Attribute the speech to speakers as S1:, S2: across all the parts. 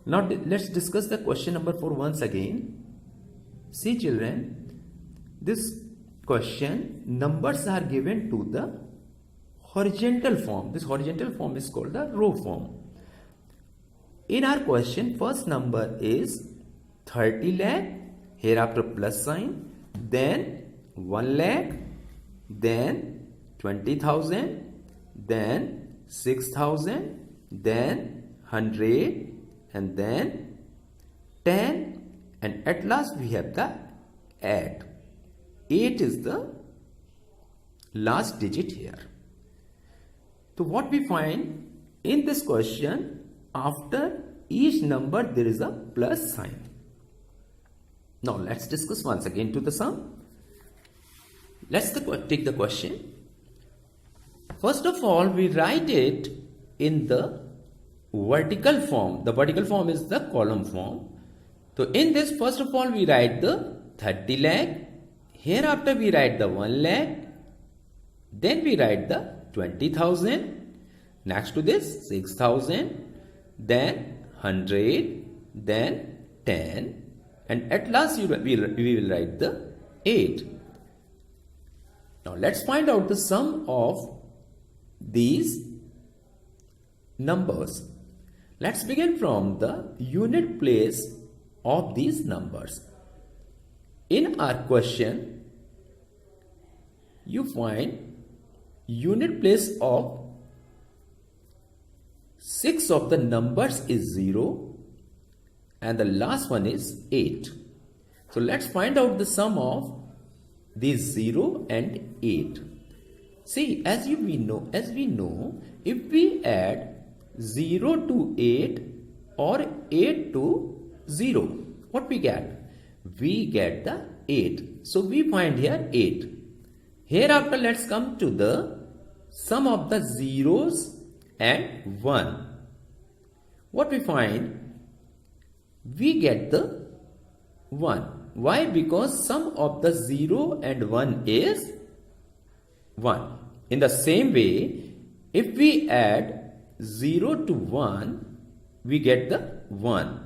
S1: Now let's discuss the question number 4 once again. See children, this question, numbers are given to the horizontal form. This horizontal form is called the row form. In our question, first number is 30 lakh, hereafter plus sign, then 1 lakh, then 20,000, then 6,000, then 100, and then 10, and at last we have the 8. 8 is the last digit here. So what we find in this question, after each number there is a plus sign. Now let's discuss once again to the sum. Let's take the question. First of all, we write it in the vertical form. The vertical form is the column form. So in this, first of all, we write the 30 lakh. Hereafter we write the 1 lakh. Then we write the 20,000. Next to this 6,000. Then 100. Then 10. And at last we will write the 8. Now let's find out the sum of these numbers. Let's begin from the unit place of these numbers. In our question, you find unit place of 6 of the numbers is 0 and the last one is 8. So let's find out the sum of these 0 and 8. See, as we know, if we add 0 to 8 or 8 to 0, what we get? We get the 8. So we find here 8. Hereafter let's come to the sum of the zeros and 1. What we find? We get the 1. Why? Because sum of the 0 and 1 is 1. In the same way, if we add 0 to 1, we get the 1.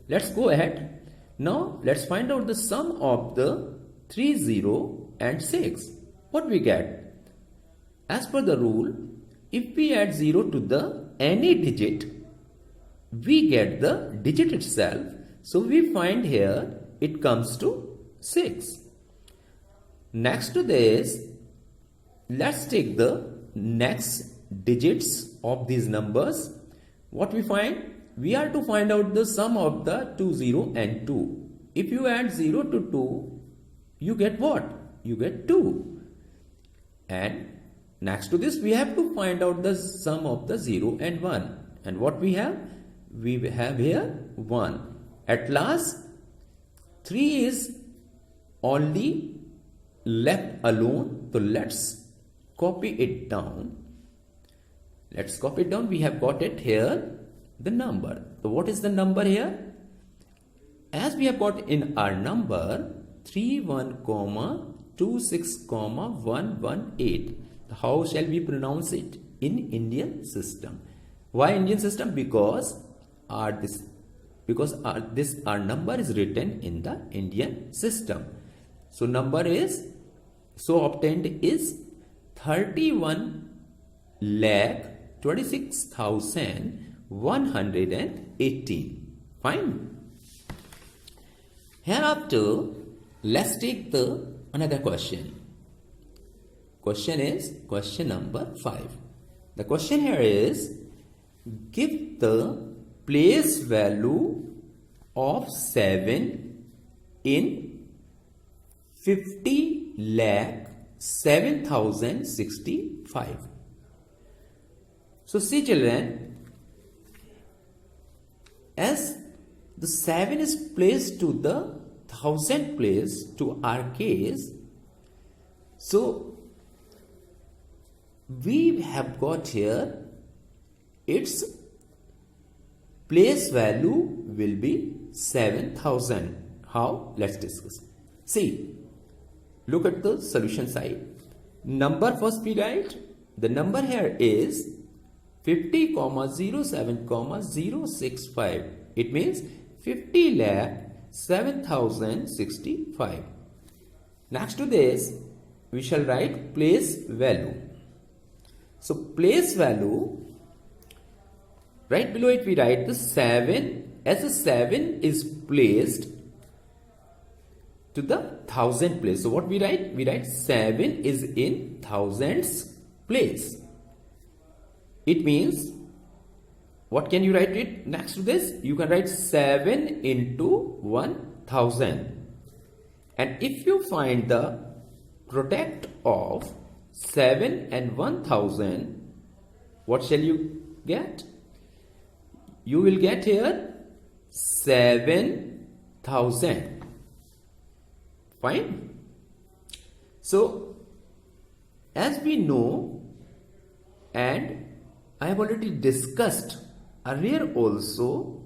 S1: Let's go ahead. Now, let's find out the sum of the 3, 0 and 6. What we get? As per the rule, if we add 0 to the any digit, we get the digit itself. So, we find here it comes to 6. Next to this, let's take the next digits of these numbers. What we find? We are to find out the sum of the 2, 0 and 2. If you add 0 to 2, you get what? You get 2. And next to this, we have to find out the sum of the 0 and 1. And what we have? We have here 1. At last, 3 is only left alone. So let's copy it down. Let's copy it down. We have got it here, the number. So what is the number here? As we have got in our number 31,26,118. How shall we pronounce it in Indian system? Why Indian system? Because our number is written in the Indian system. So number is obtained is 31,26,118. Fine. Hereafter, let's take another question. Question is question number 5. The question here is, give the place value of 7 in 50 lakh 7,065. So see children, as the 7 is placed to the 1000 place to our case, so we have got here its place value will be 7,000. How? Let's discuss. See, look at the solution side. Number first we write. The number here is 50, 07, 065. It means 50 lakh 7,065. Next to this, we shall write place value. So place value, right below it we write the 7, as the 7 is placed to the thousand place. So what we write? We write 7 is in thousands place. It means, what can you write it next to this? You can write 7 into 1000. And if you find the product of 7 and 1000, what shall you get? You will get here 7,000. Fine. So, as we know, and I have already discussed earlier also,